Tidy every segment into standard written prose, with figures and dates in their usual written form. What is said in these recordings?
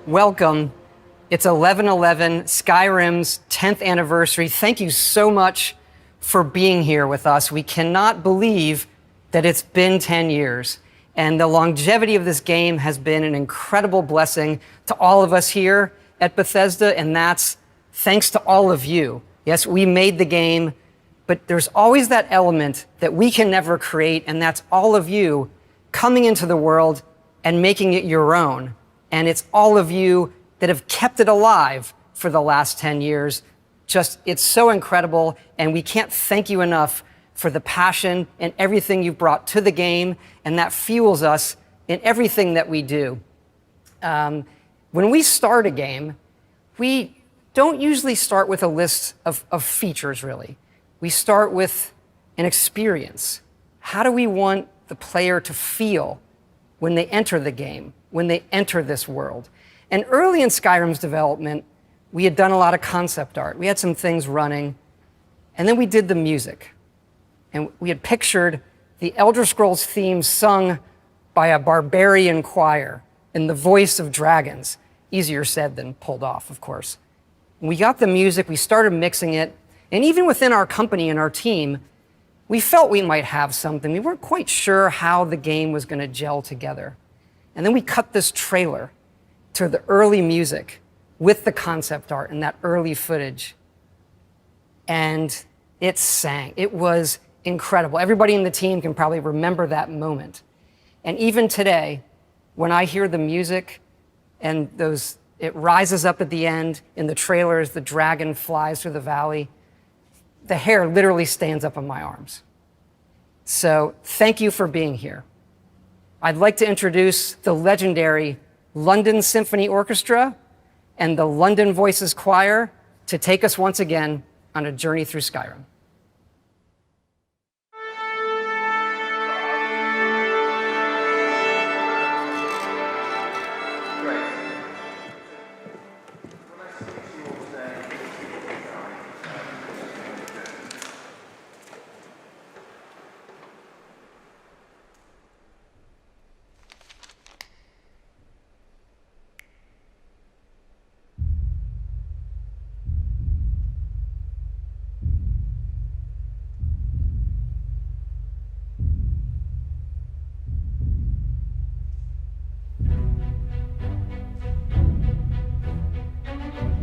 welcome. It's 11/11, Skyrim's 10th anniversary. Thank you so much for being here with us. We cannot believe that it's been 10 years. And the longevity of this game has been an incredible blessing to all of us here at Bethesda, and that's thanks to all of you. Yes, we made the game, but there's always that element that we can never create, and that's all of you coming into the world and making it your own. And it's all of you that have kept it alive for the last 10 years. Just, it's so incredible, and we can't thank you enough for the passion and everything you've brought to the game, and that fuels us in everything that we do. When we start a game, we don't usually start with a list of features, really. We start with an experience. How do we want the player to feel when they enter the game, when they enter this world? And early in Skyrim's development, we had done a lot of concept art. We had some things running, and then we did the music. And we had pictured the Elder Scrolls theme sung by a barbarian choir in the voice of dragons. Easier said than pulled off, of course. When we got the music, we started mixing it, and even within our company and our team, we felt we might have something. We weren't quite sure how the game was going to gel together. And then we cut this trailer to the early music with the concept art and that early footage. And it sang. It was incredible. Everybody in the team can probably remember that moment. And even today, when I hear the music and it rises up at the end in the trailer as the dragon flies through the valley, the hair literally stands up on my arms. So thank you for being here. I'd like to introduce the legendary London Symphony Orchestra and the London Voices Choir to take us once again on a journey through Skyrim.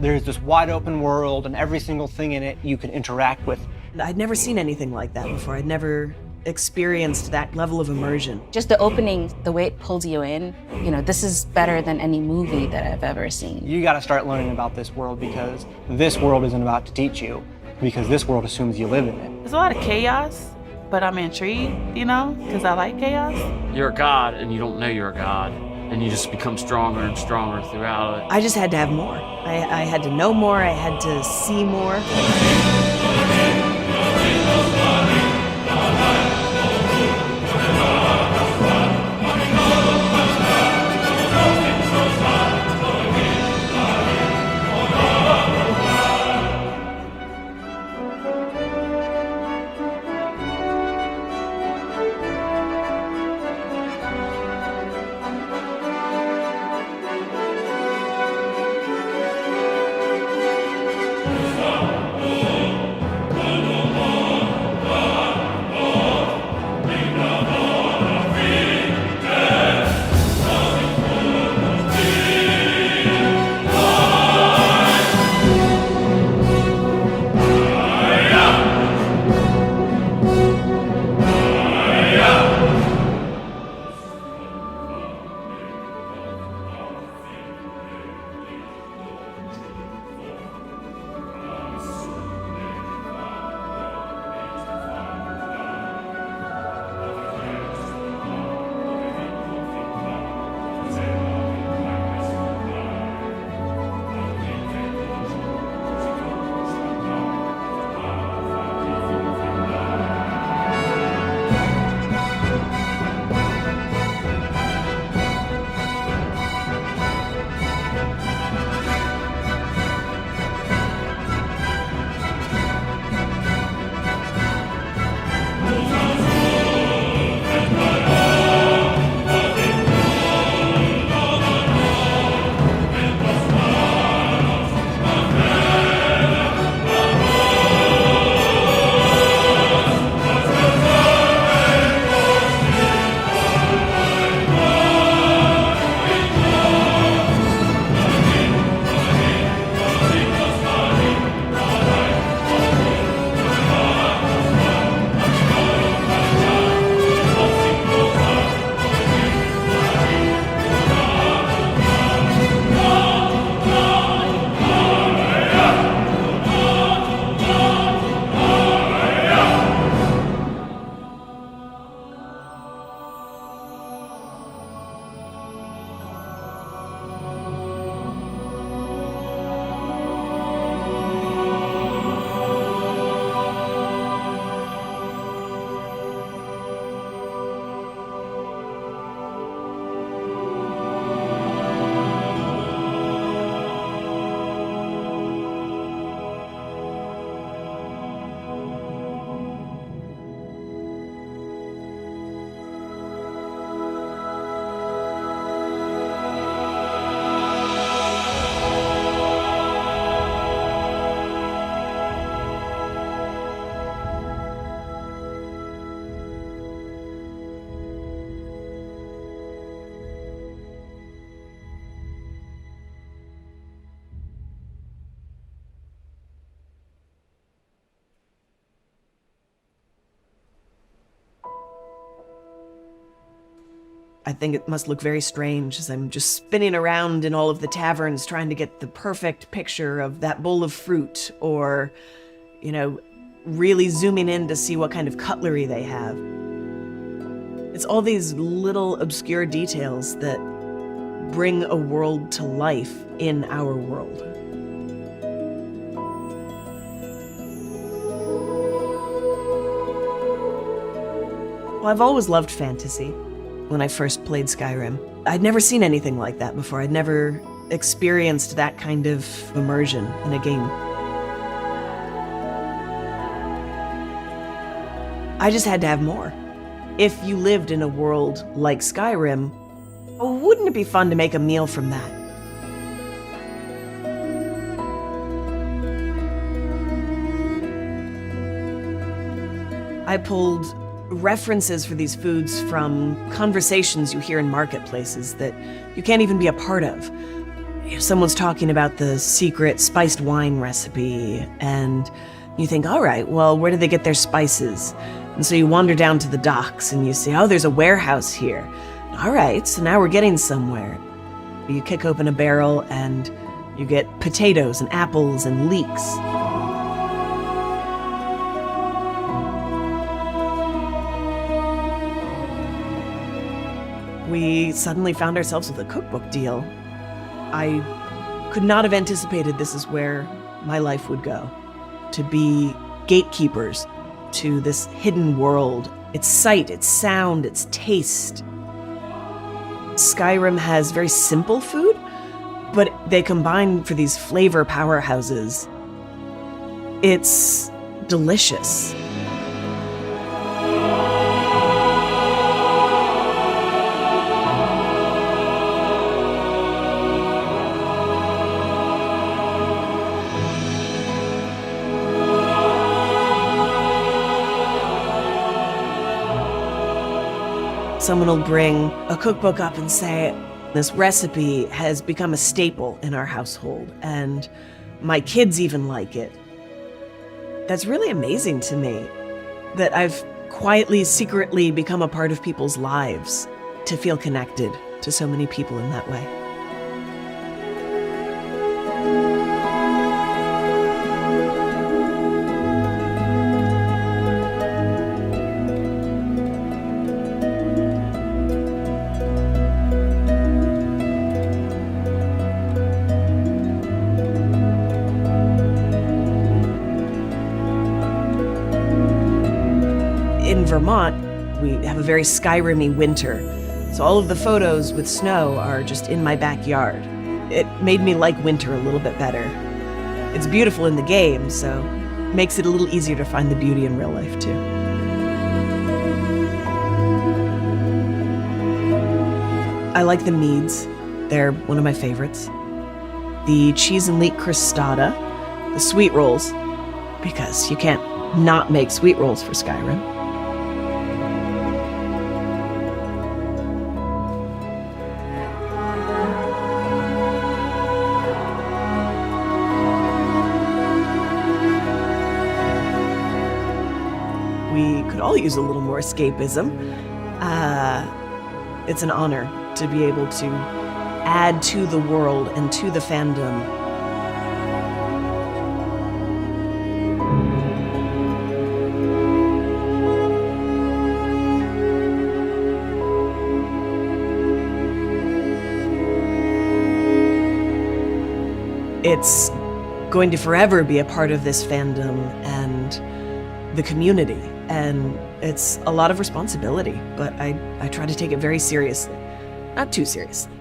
There's this wide open world, and every single thing in it you can interact with. I'd never seen anything like that before. I'd never experienced that level of immersion. Just the opening, the way it pulls you in, this is better than any movie that I've ever seen. You gotta start learning about this world, because this world isn't about to teach you, because this world assumes you live in it. There's a lot of chaos, but I'm intrigued, because I like chaos. You're a god, and you don't know you're a god. And you just become stronger and stronger throughout it. I just had to have more. I had to know more, I had to see more. I think it must look very strange as I'm just spinning around in all of the taverns trying to get the perfect picture of that bowl of fruit, or, really zooming in to see what kind of cutlery they have. It's all these little obscure details that bring a world to life in our world. Well, I've always loved fantasy. When I first played Skyrim, I'd never seen anything like that before. I'd never experienced that kind of immersion in a game. I just had to have more. If you lived in a world like Skyrim, wouldn't it be fun to make a meal from that? I pulled references for these foods from conversations you hear in marketplaces that you can't even be a part of. If someone's talking about the secret spiced wine recipe, and you think, all right, well, where do they get their spices? And so you wander down to the docks and you say, oh, there's a warehouse here. All right, so now we're getting somewhere. You kick open a barrel and you get potatoes and apples and leeks. We suddenly found ourselves with a cookbook deal. I could not have anticipated this is where my life would go. To be gatekeepers to this hidden world. Its sight, its sound, its taste. Skyrim has very simple food, but they combine for these flavor powerhouses. It's delicious. Someone will bring a cookbook up and say, this recipe has become a staple in our household, and my kids even like it. That's really amazing to me, that I've quietly, secretly become a part of people's lives, to feel connected to so many people in that way. In Vermont, we have a very Skyrim-y winter, so all of the photos with snow are just in my backyard. It made me like winter a little bit better. It's beautiful in the game, so it makes it a little easier to find the beauty in real life, too. I like the meads. They're one of my favorites. The cheese and leek crostata, the sweet rolls, because you can't not make sweet rolls for Skyrim. We could all use a little more escapism. It's an honor to be able to add to the world and to the fandom. It's going to forever be a part of this fandom and the community, and it's a lot of responsibility, but I try to take it very seriously. Not too seriously.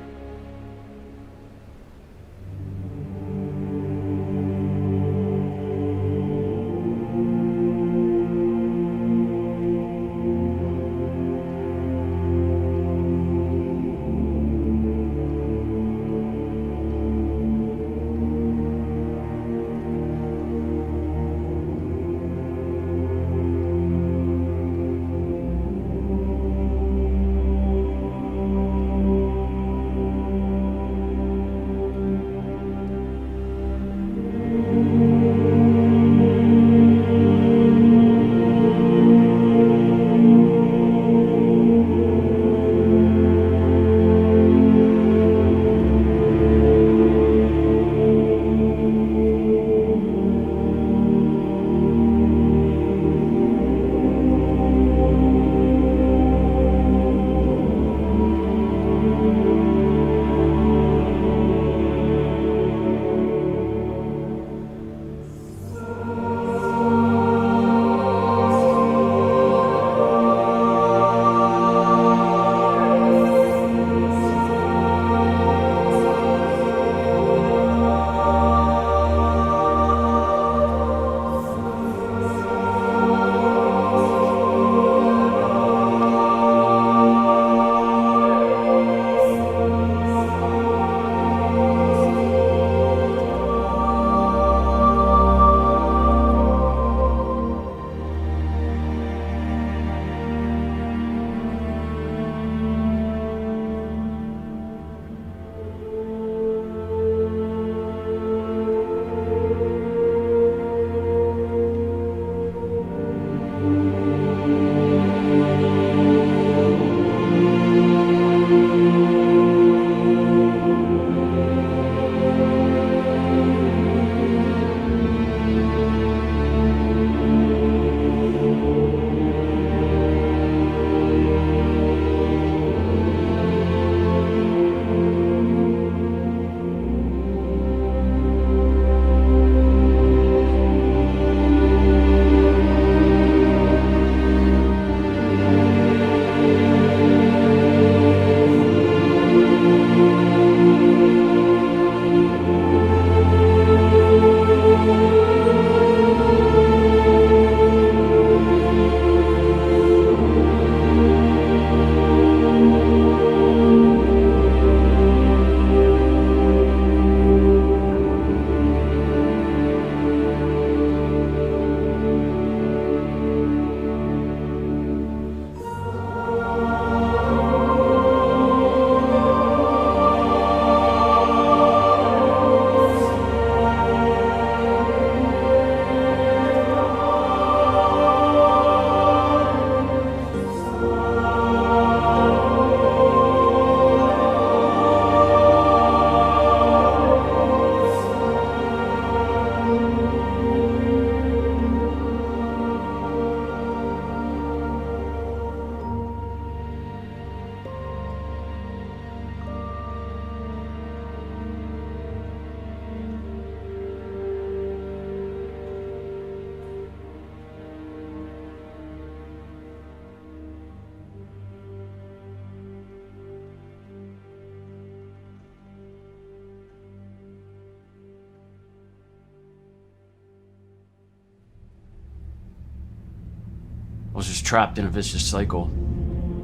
I was just trapped in a vicious cycle.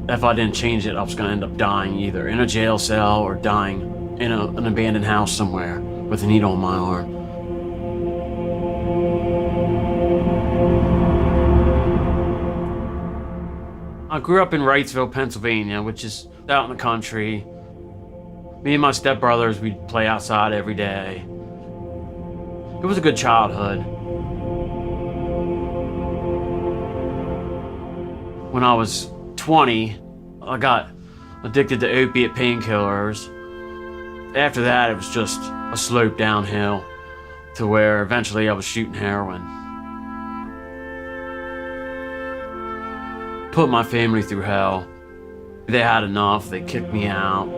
If I didn't change it, I was gonna end up dying either in a jail cell or dying in an abandoned house somewhere with a needle in my arm. I grew up in Wrightsville, Pennsylvania, which is out in the country. Me and my stepbrothers, we'd play outside every day. It was a good childhood. When I was 20, I got addicted to opiate painkillers. After that, it was just a slope downhill to where eventually I was shooting heroin. Put my family through hell. They had enough, they kicked me out.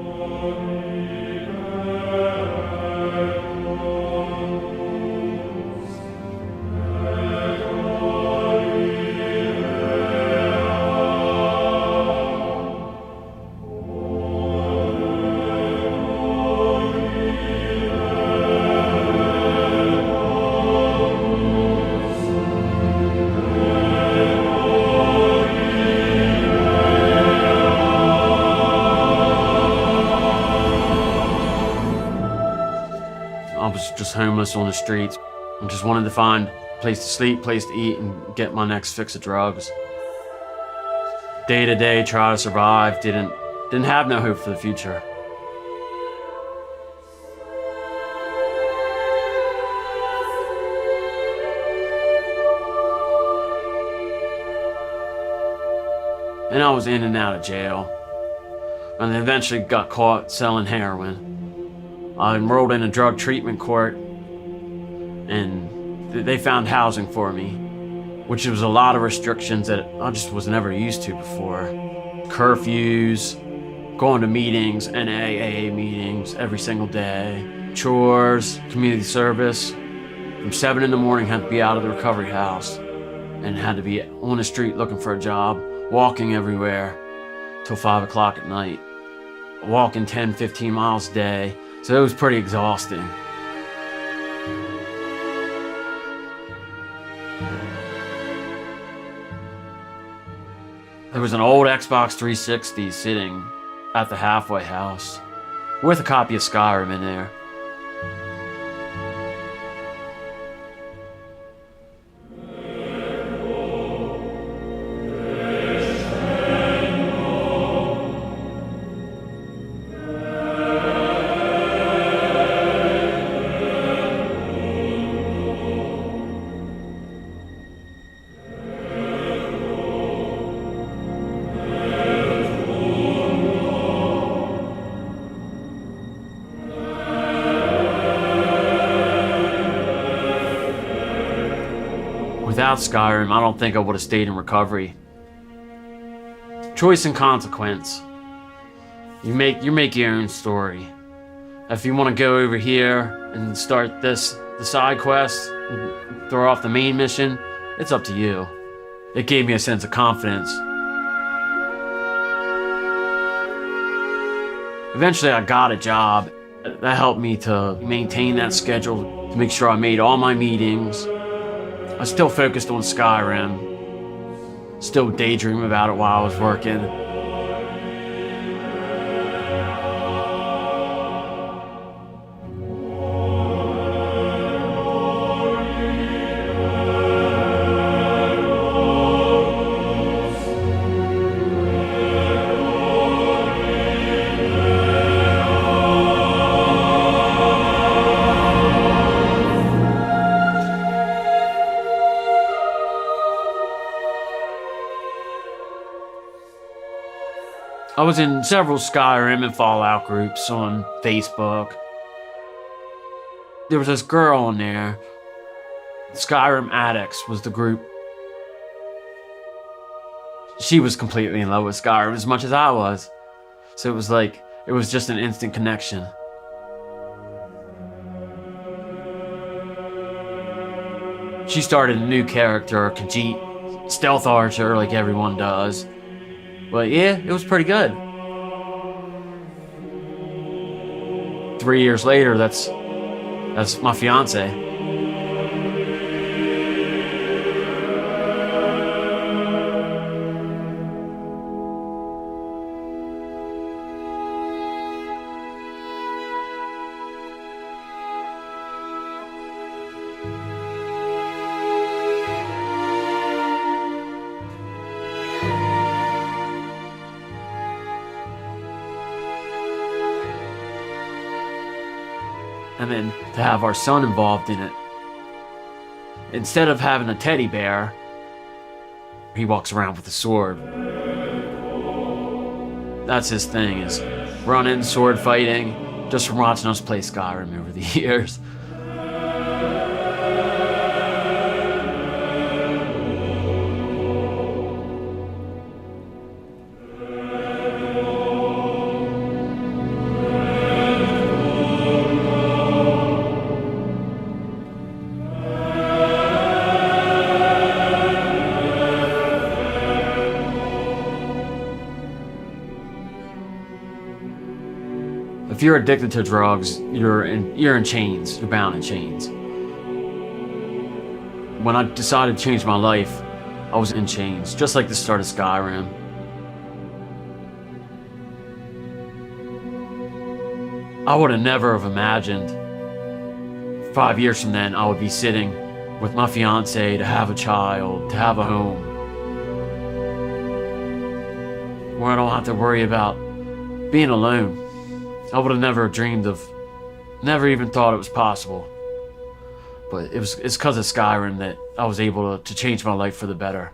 I was just homeless on the streets. I just wanted to find a place to sleep, place to eat, and get my next fix of drugs. Day to day, try to survive, didn't have no hope for the future. And I was in and out of jail. And eventually got caught selling heroin. I enrolled in a drug treatment court, and they found housing for me, which was a lot of restrictions that I just was never used to before. Curfews, going to meetings, NAAA meetings every single day, chores, community service. From 7 in the morning, had to be out of the recovery house and had to be on the street looking for a job, walking everywhere till 5 o'clock at night, walking 10, 15 miles a day. So it was pretty exhausting. There was an old Xbox 360 sitting at the halfway house with a copy of Skyrim in there. Without Skyrim, I don't think I would have stayed in recovery. Choice and consequence. You make your own story. If you want to go over here and start the side quest, and throw off the main mission, it's up to you. It gave me a sense of confidence. Eventually I got a job. That helped me to maintain that schedule, to make sure I made all my meetings. I still focused on Skyrim, still daydream about it while I was working. I was in several Skyrim and Fallout groups on Facebook. There was this girl on there. Skyrim Addicts was the group. She was completely in love with Skyrim as much as I was. So it was just an instant connection. She started a new character, Khajiit, stealth archer like everyone does. But yeah, it was pretty good. 3 years later, that's my fiance. And then to have our son involved in it. Instead of having a teddy bear, he walks around with a sword. That's his thing, is running, sword fighting, just from watching us play Skyrim over the years. If you're addicted to drugs, you're in chains. You're bound in chains. When I decided to change my life, I was in chains, just like the start of Skyrim. I would have never have imagined 5 years from then I would be sitting with my fiance to have a child, to have a home, where I don't have to worry about being alone. I would have never dreamed of, never even thought it was possible. But it's because of Skyrim that I was able to change my life for the better.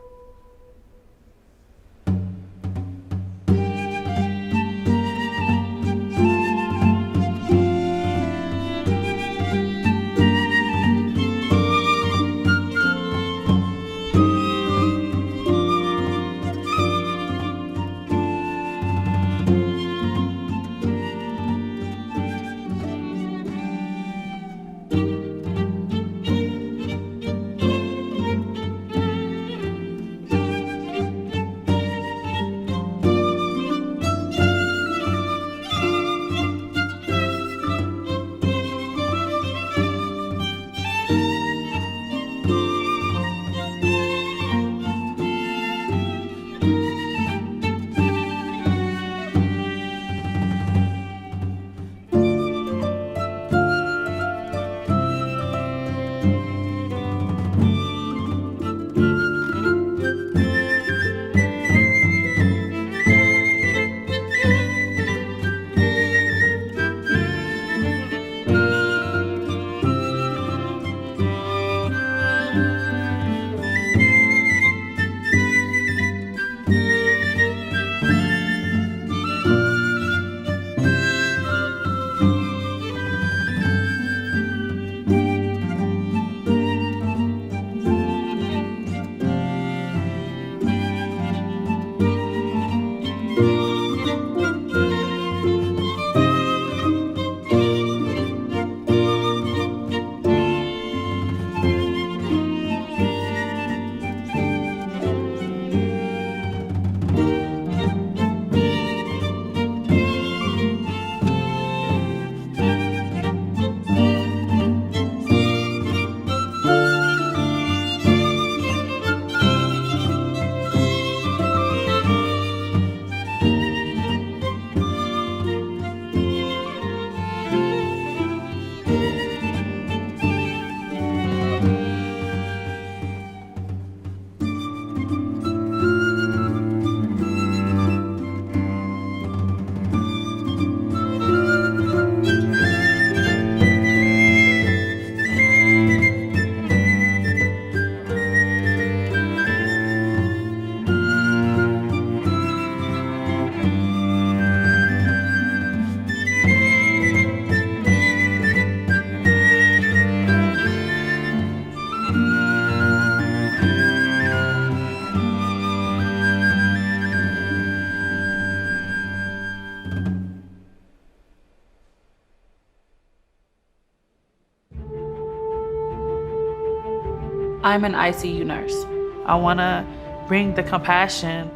I'm an ICU nurse. I want to bring the compassion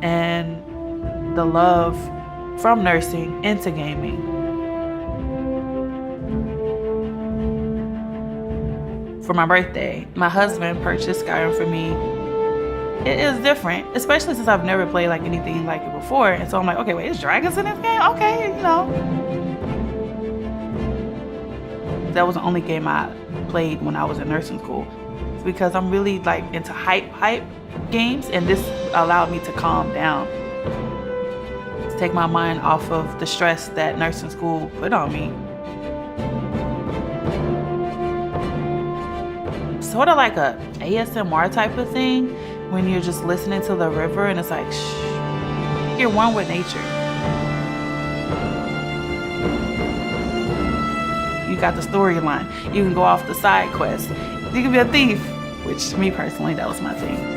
and the love from nursing into gaming. For my birthday, my husband purchased Skyrim for me. It is different, especially since I've never played like anything like it before. And so I'm like, okay, wait, is dragons in this game? Okay, you know. That was the only game I played when I was in nursing school. It's because I'm really like into hype games, and this allowed me to calm down. To take my mind off of the stress that nursing school put on me. sort of like a ASMR type of thing when you're just listening to the river and it's like, shh, you're one with nature. You got the storyline. You can go off the side quest. You can be a thief, which me personally, that was my thing.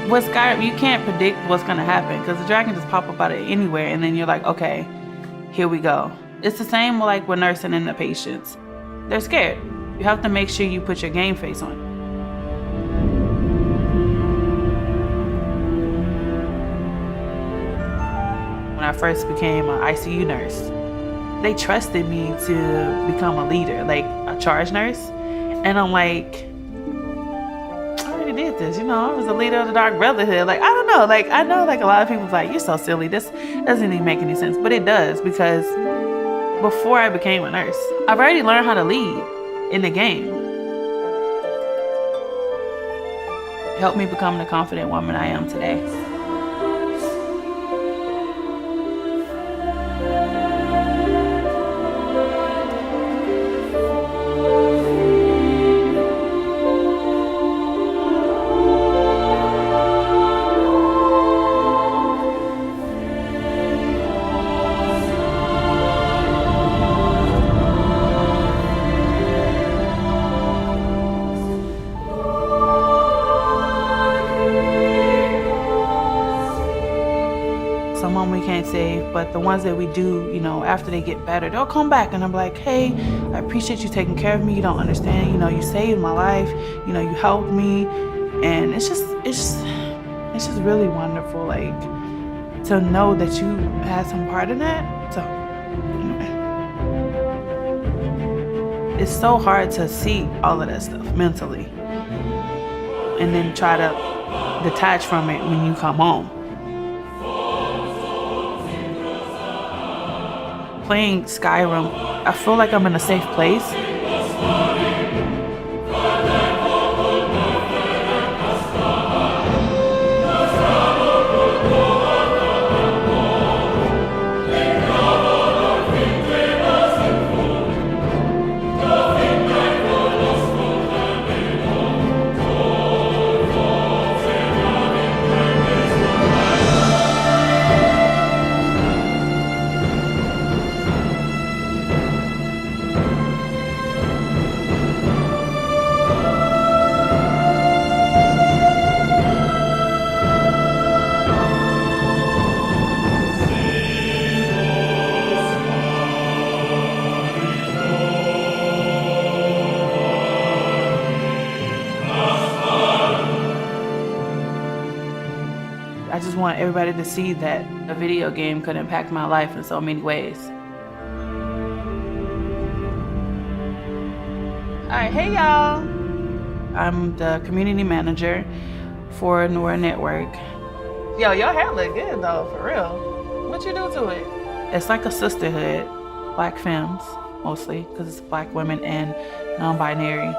With Skyrim, you can't predict what's gonna happen because the dragon just pop up out of anywhere and then you're like, okay, here we go. It's the same like with nursing and the patients. They're scared. You have to make sure you put your game face on. When I first became an ICU nurse, they trusted me to become a leader, like a charge nurse. And I'm like, did this, I was the leader of the Dark Brotherhood. Like, I don't know, like, I know like a lot of people's like, you're so silly, this doesn't even make any sense, but it does, because before I became a nurse, I've already learned how to lead in the game. It helped me become the confident woman I am today. Someone we can't save, but the ones that we do, after they get better, they'll come back and I'm like, hey, I appreciate you taking care of me. You don't understand, you saved my life, you helped me. And it's just really wonderful, like, to know that you had some part in that. So, it's so hard to see all of that stuff mentally and then try to detach from it when you come home. Playing Skyrim, I feel like I'm in a safe place. I just want everybody to see that a video game could impact my life in so many ways. All right, hey y'all. I'm the community manager for Nora Network. Yo, your hair look good though, for real. What you do to it? It's like a sisterhood, Black femmes mostly, because it's Black women and non-binary.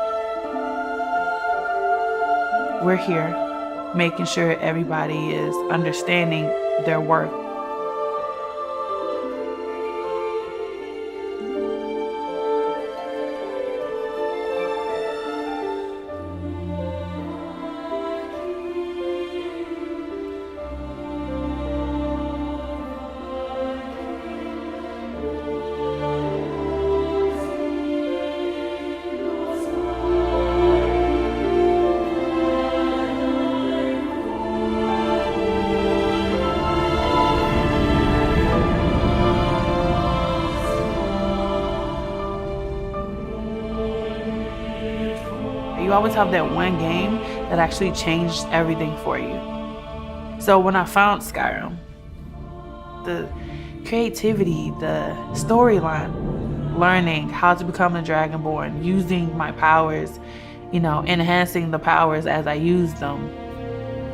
We're here making sure everybody is understanding their worth. You always have that one game that actually changed everything for you. So when I found Skyrim, the creativity, the storyline, learning how to become a Dragonborn, using my powers, enhancing the powers as I use them,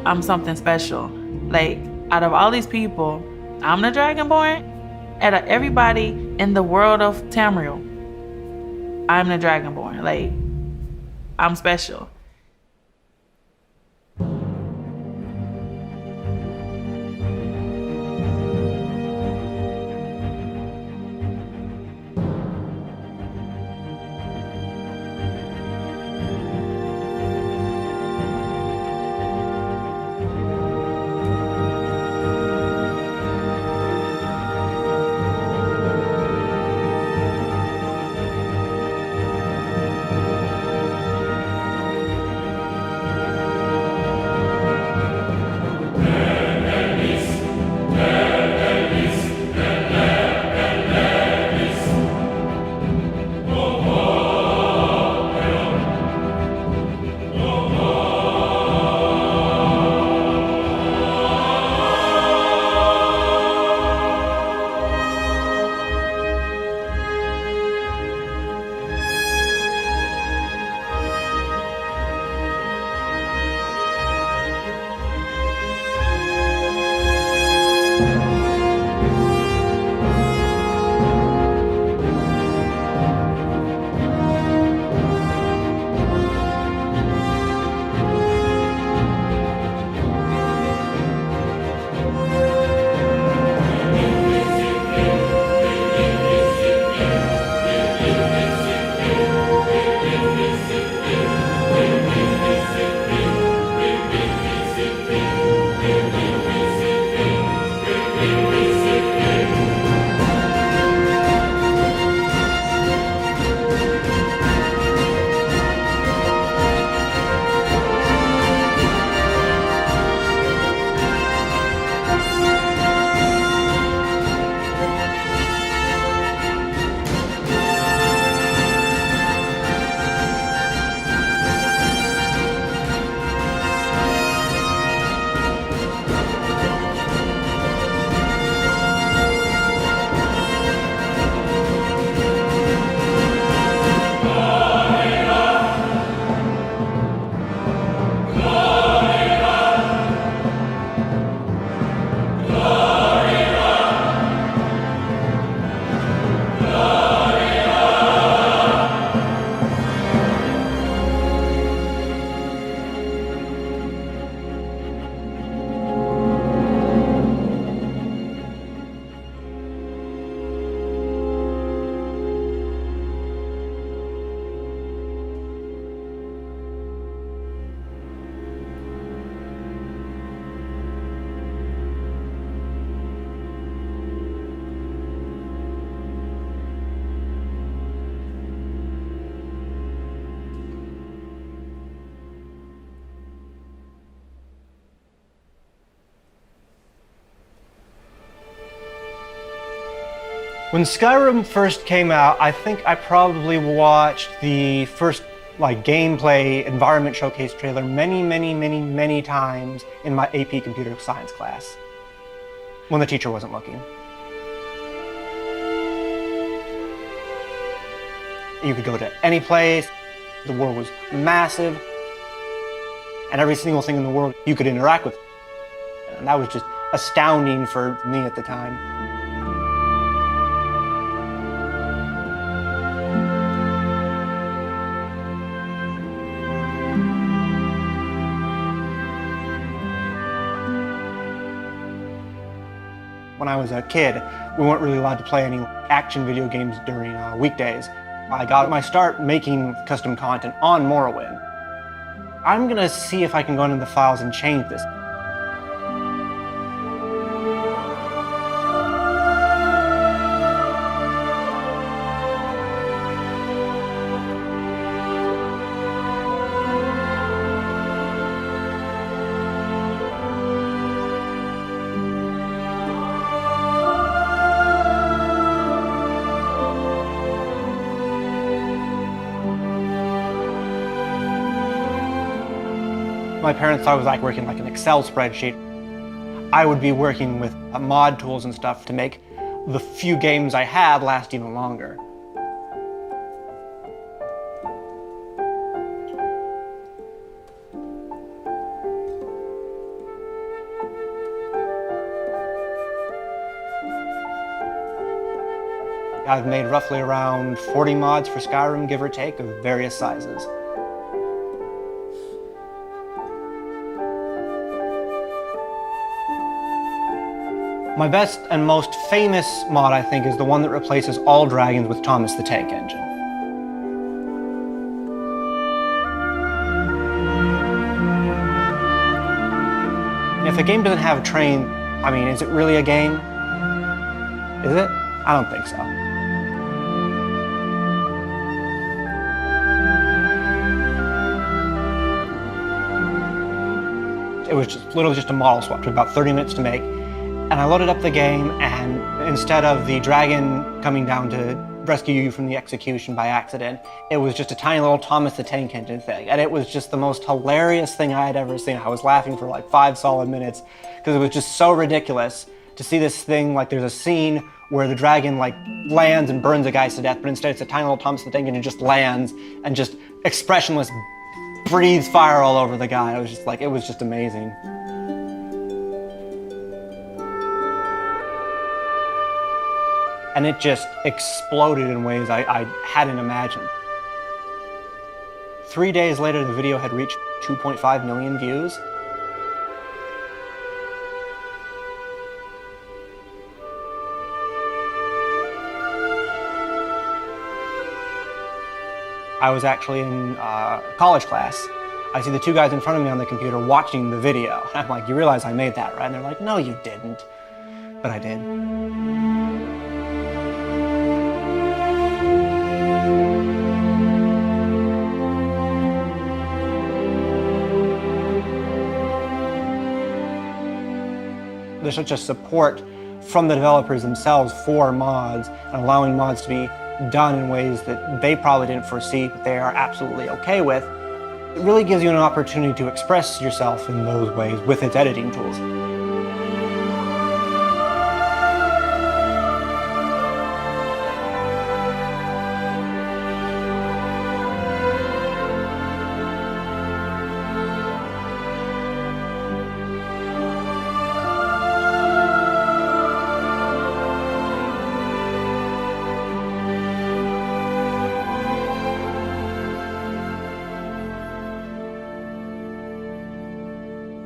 I'm something special. Like, out of all these people, I'm the Dragonborn. Out of everybody in the world of Tamriel, I'm the Dragonborn. Like, I'm special. When Skyrim first came out, I think I probably watched the first gameplay environment showcase trailer many times in my AP computer science class when the teacher wasn't looking. You could go to any place, the world was massive, and every single thing in the world you could interact with. And that was just astounding for me at the time. When I was a kid, we weren't really allowed to play any action video games during weekdays. I got my start making custom content on Morrowind. I'm gonna see if I can go into the files and change this. My parents thought it was like working like an Excel spreadsheet. I would be working with mod tools and stuff to make the few games I had last even longer. I've made roughly around 40 mods for Skyrim, give or take, of various sizes. My best and most famous mod, I think, is the one that replaces all dragons with Thomas the Tank Engine. If a game doesn't have a train, I mean, is it really a game? Is it? I don't think so. It was literally just a model swap. It took about 30 minutes to make. And I loaded up the game, and instead of the dragon coming down to rescue you from the execution by accident, it was just a tiny little Thomas the Tank Engine thing. And it was just the most hilarious thing I had ever seen. I was laughing for like 5 solid minutes because it was just so ridiculous to see this thing. Like, there's a scene where the dragon lands and burns a guy to death, but instead it's a tiny little Thomas the Tank Engine just lands and just expressionless breathes fire all over the guy. It was just amazing. And it just exploded in ways I hadn't imagined. 3 days later, the video had reached 2.5 million views. I was actually in college class. I see the 2 guys in front of me on the computer watching the video. I'm like, you realize I made that, right? And they're like, no, you didn't. But I did. There's such a support from the developers themselves for mods and allowing mods to be done in ways that they probably didn't foresee, but they are absolutely okay with. It really gives you an opportunity to express yourself in those ways with its editing tools.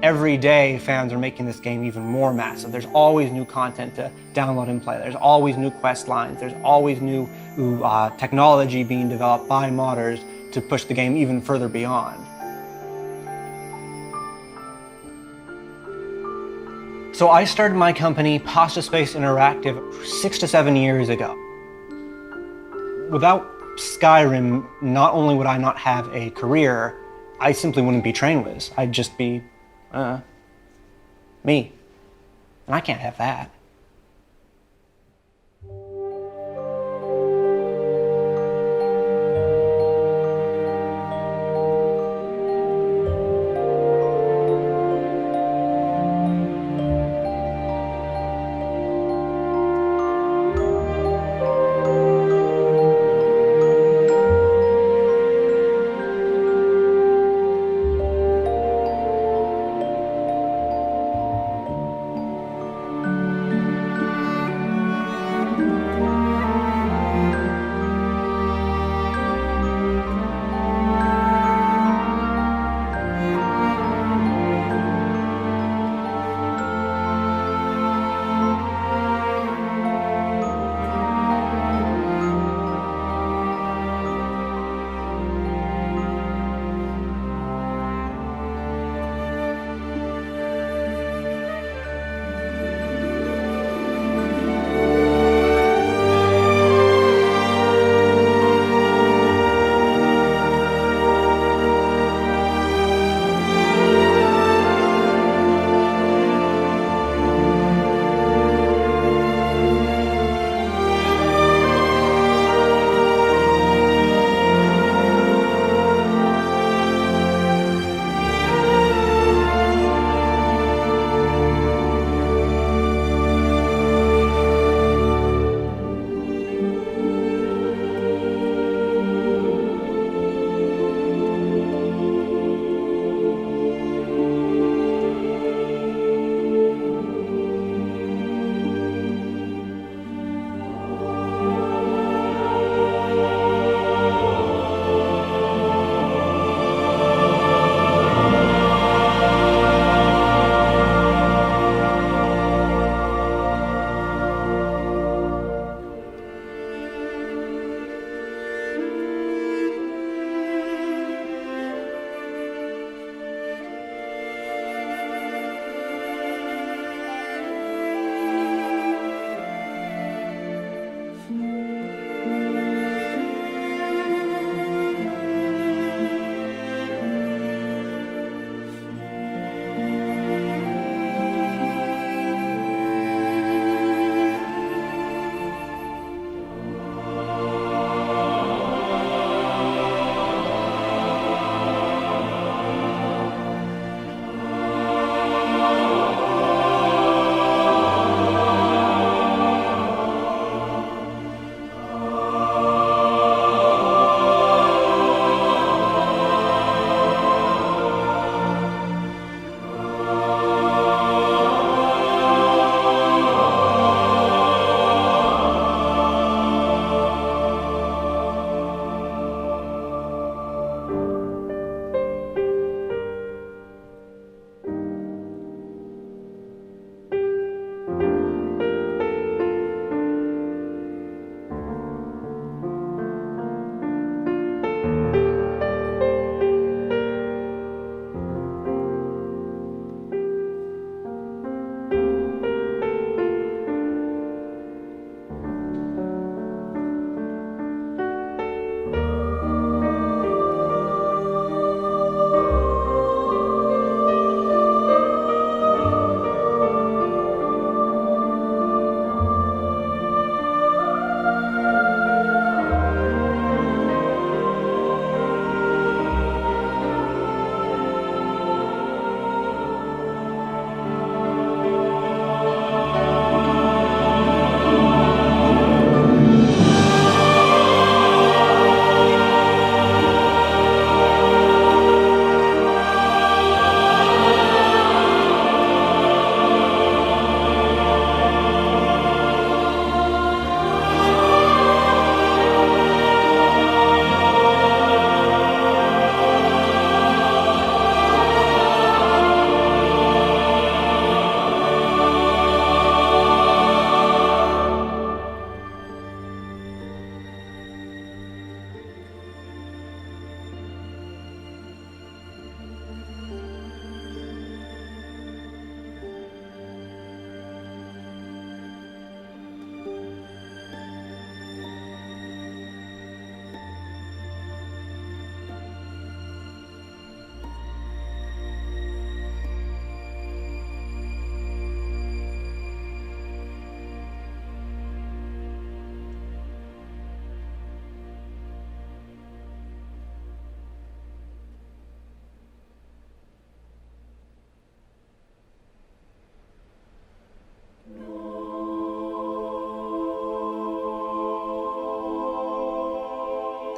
Every day, fans are making this game even more massive. There's always new content to download and play. There's always new quest lines. There's always new technology being developed by modders to push the game even further beyond. So I started my company, Pasta Space Interactive, 6 to 7 years ago. Without Skyrim, not only would I not have a career, I simply wouldn't be Trainwiz. I'd just be me. And I can't have that.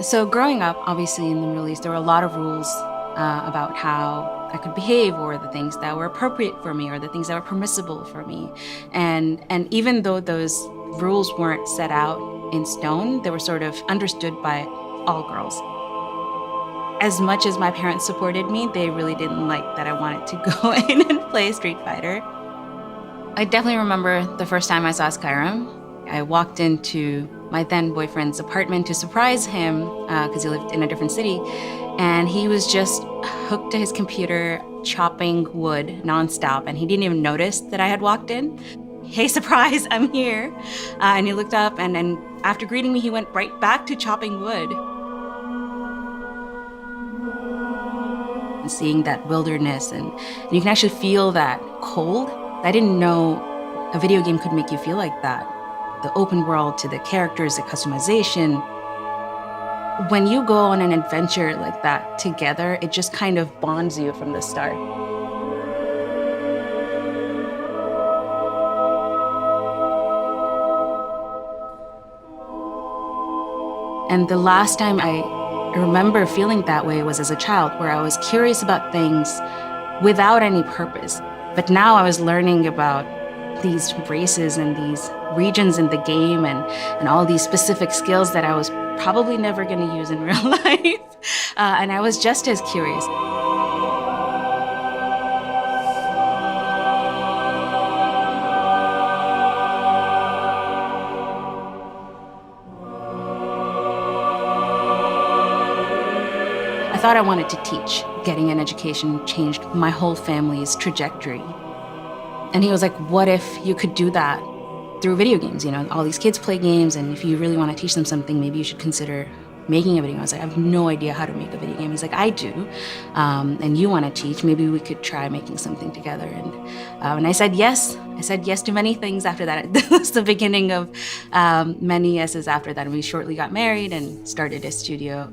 So growing up, obviously in the Middle East, there were a lot of rules about how I could behave, or the things that were appropriate for me, or the things that were permissible for me. And even though those rules weren't set out in stone, they were sort of understood by all girls. As much as my parents supported me, they really didn't like that I wanted to go in and play Street Fighter. I definitely remember the first time I saw Skyrim. I walked into my then boyfriend's apartment to surprise him because he lived in a different city. And he was just hooked to his computer, chopping wood nonstop. And he didn't even notice that I had walked in. Hey, surprise, I'm here. And he looked up, and then after greeting me, he went right back to chopping wood. And seeing that wilderness, and you can actually feel that cold. I didn't know a video game could make you feel like that. The open world, to the characters, the customization. When you go on an adventure like that together, it just kind of bonds you from the start. And the last time I remember feeling that way was as a child, where I was curious about things without any purpose. But now I was learning about these races and these regions in the game, and all these specific skills that I was probably never going to use in real life. And I was just as curious. I thought I wanted to teach. Getting an education changed my whole family's trajectory. And he was like, what if you could do that through video games? You know, all these kids play games, and if you really want to teach them something, maybe you should consider making a video game. I was like, I have no idea how to make a video game. He's like, I do. And you want to teach, maybe we could try making something together. And I said yes. I said yes to many things after that. That was the beginning of many yeses after that. And we shortly got married and started a studio.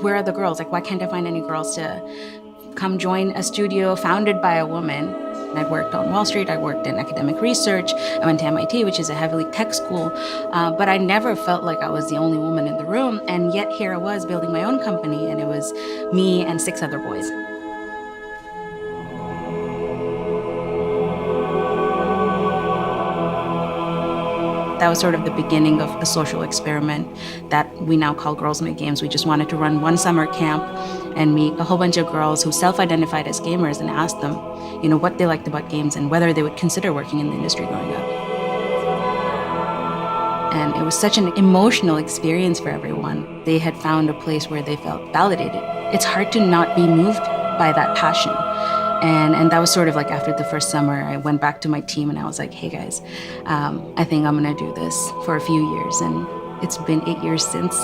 Where are the girls? Like, why can't I find any girls to come join a studio founded by a woman? And I worked on Wall Street, I worked in academic research, I went to MIT, which is a heavily tech school, but I never felt like I was the only woman in the room, and yet here I was building my own company, and it was me and 6 other boys. That was sort of the beginning of a social experiment that we now call Girls Make Games. We just wanted to run one summer camp and meet a whole bunch of girls who self-identified as gamers and ask them, you know, what they liked about games and whether they would consider working in the industry growing up. And it was such an emotional experience for everyone. They had found a place where they felt validated. It's hard to not be moved by that passion. And that was sort of like after the first summer, I went back to my team and I was like, hey guys, I think I'm gonna do this for a few years. And it's been 8 years since.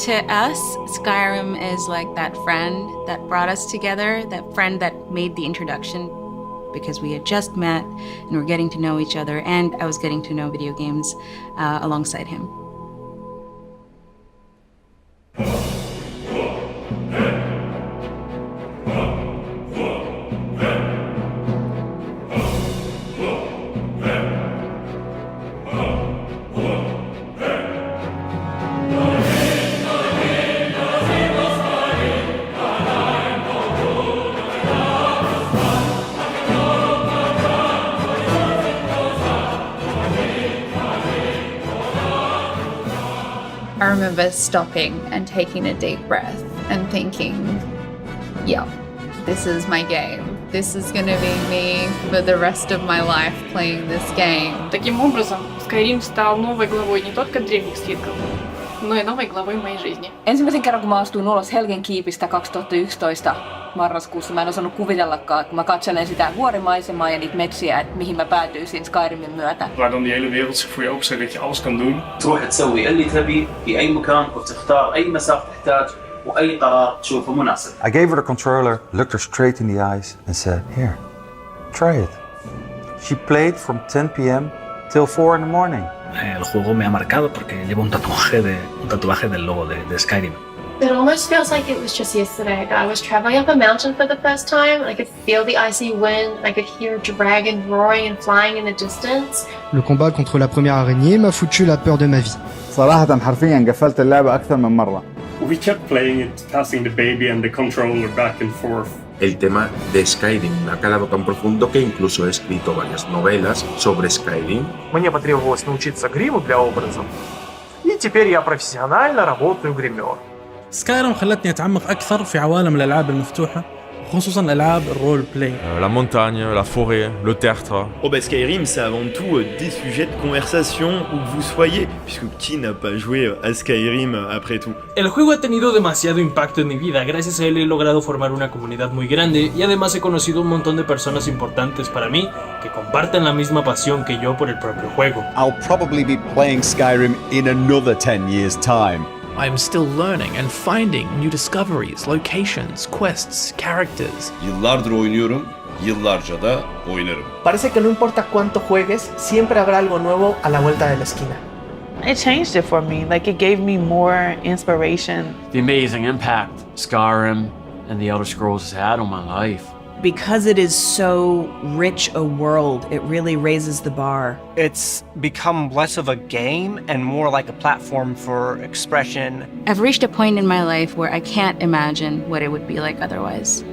To us, Skyrim is like that friend that brought us together, that friend that made the introduction, because we had just met and we're getting to know each other, and I was getting to know video games alongside him. I remember stopping and taking a deep breath and thinking, yeah, this is my game. This is gonna be me for the rest of my life playing this game. Таким образом, Skyrim стал новой главой не только древних свитков, но и новой главой моей жизни. Ensimmäisen kerran, kun mä astuin ulos Helgen kiipistä 2011 marraskuussa, mä en osannut kuvitellakaan, kun mä katselen sitä vuorimaisemaa ja niitä metsiä, että mihin mä päätyisin Skyrimin myötä. Waar dan die hele wereld zich voor je openzet dat je alles kan doen. تروح تسوي اللي تبي في أي مكان وتختار أي مساحة تحتاج وأي قرار تشوفه مناسب. I gave her the controller, looked her straight in the eyes and said, "Here, try it." She played from 10 p.m. till 4 in the morning. El juego me ha marcado porque llevo un tatuaje del logo de Skyrim. It almost feels like it was just yesterday that I was traveling up a mountain for the first time. I could feel the icy wind. I could hear a dragon roaring and flying in the distance. Le combat contre la première araignée m'a foutu la peur de ma vie. صراحة حرفيا قفلت اللعبة أكثر من مرة. We kept playing it, passing the baby and the controller back and forth. El tema de Skyrim me ha calado tan profundo que incluso he escrito varias novelas sobre Skyrim. Мне потребовалось научиться гриму для образов, и теперь я профессионально работаю гример. سكايرم خلتني أتعمق أكثر في عوالم الألعاب المفتوحة خصوصا ألعاب الرول بلاي. La montagne, la forêt, le tertre. Oh bah Skyrim, c'est avant tout des sujets de conversation où que vous soyez, puisque qui n'a pas joué à Skyrim après tout. El juego ha tenido demasiado impacto en mi vida, gracias a él he logrado formar una comunidad muy grande y además he conocido un montón de personas importantes para mí que comparten la misma pasión que yo por el propio juego. I'll probably be playing Skyrim in another 10 years' time. I am still learning and finding new discoveries, locations, quests, characters. Yıllardır oynuyorum, yıllarca da oynarım. Parece que no importa cuánto juegues, siempre habrá algo nuevo a la vuelta de la esquina. It changed it for me. Like, it gave me more inspiration. The amazing impact Skyrim and the Elder Scrolls has had on my life. Because it is so rich a world, it really raises the bar. It's become less of a game and more like a platform for expression. I've reached a point in my life where I can't imagine what it would be like otherwise.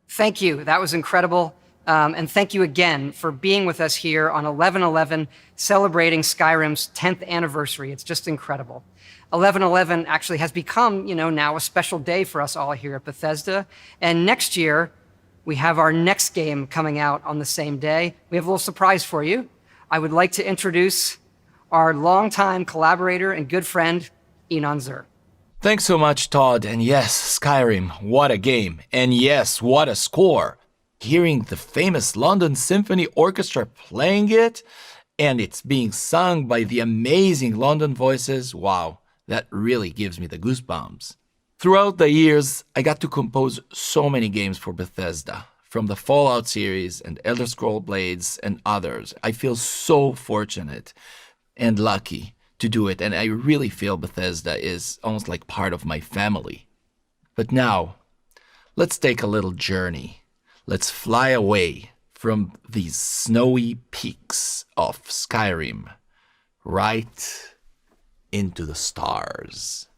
Thank you. That was incredible. And thank you again for being with us here on 11/11, celebrating Skyrim's 10th anniversary. It's just incredible. 11/11 actually has become, now a special day for us all here at Bethesda. And next year, we have our next game coming out on the same day. We have a little surprise for you. I would like to introduce our longtime collaborator and good friend, Enon Zur. Thanks so much, Todd. And yes, Skyrim, what a game. And yes, what a score. Hearing the famous London Symphony Orchestra playing it, and it's being sung by the amazing London voices, wow, that really gives me the goosebumps. Throughout the years, I got to compose so many games for Bethesda, from the Fallout series and Elder Scrolls Blades and others. I feel so fortunate and lucky to do it, and I really feel Bethesda is almost like part of my family. But now, let's take a little journey. Let's fly away from these snowy peaks of Skyrim, right into the stars.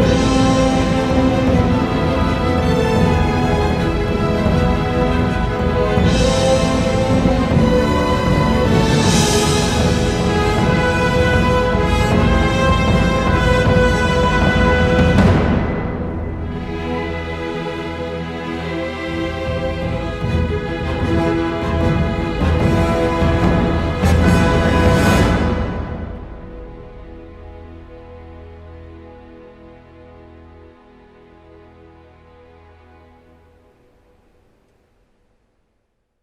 Skyrim.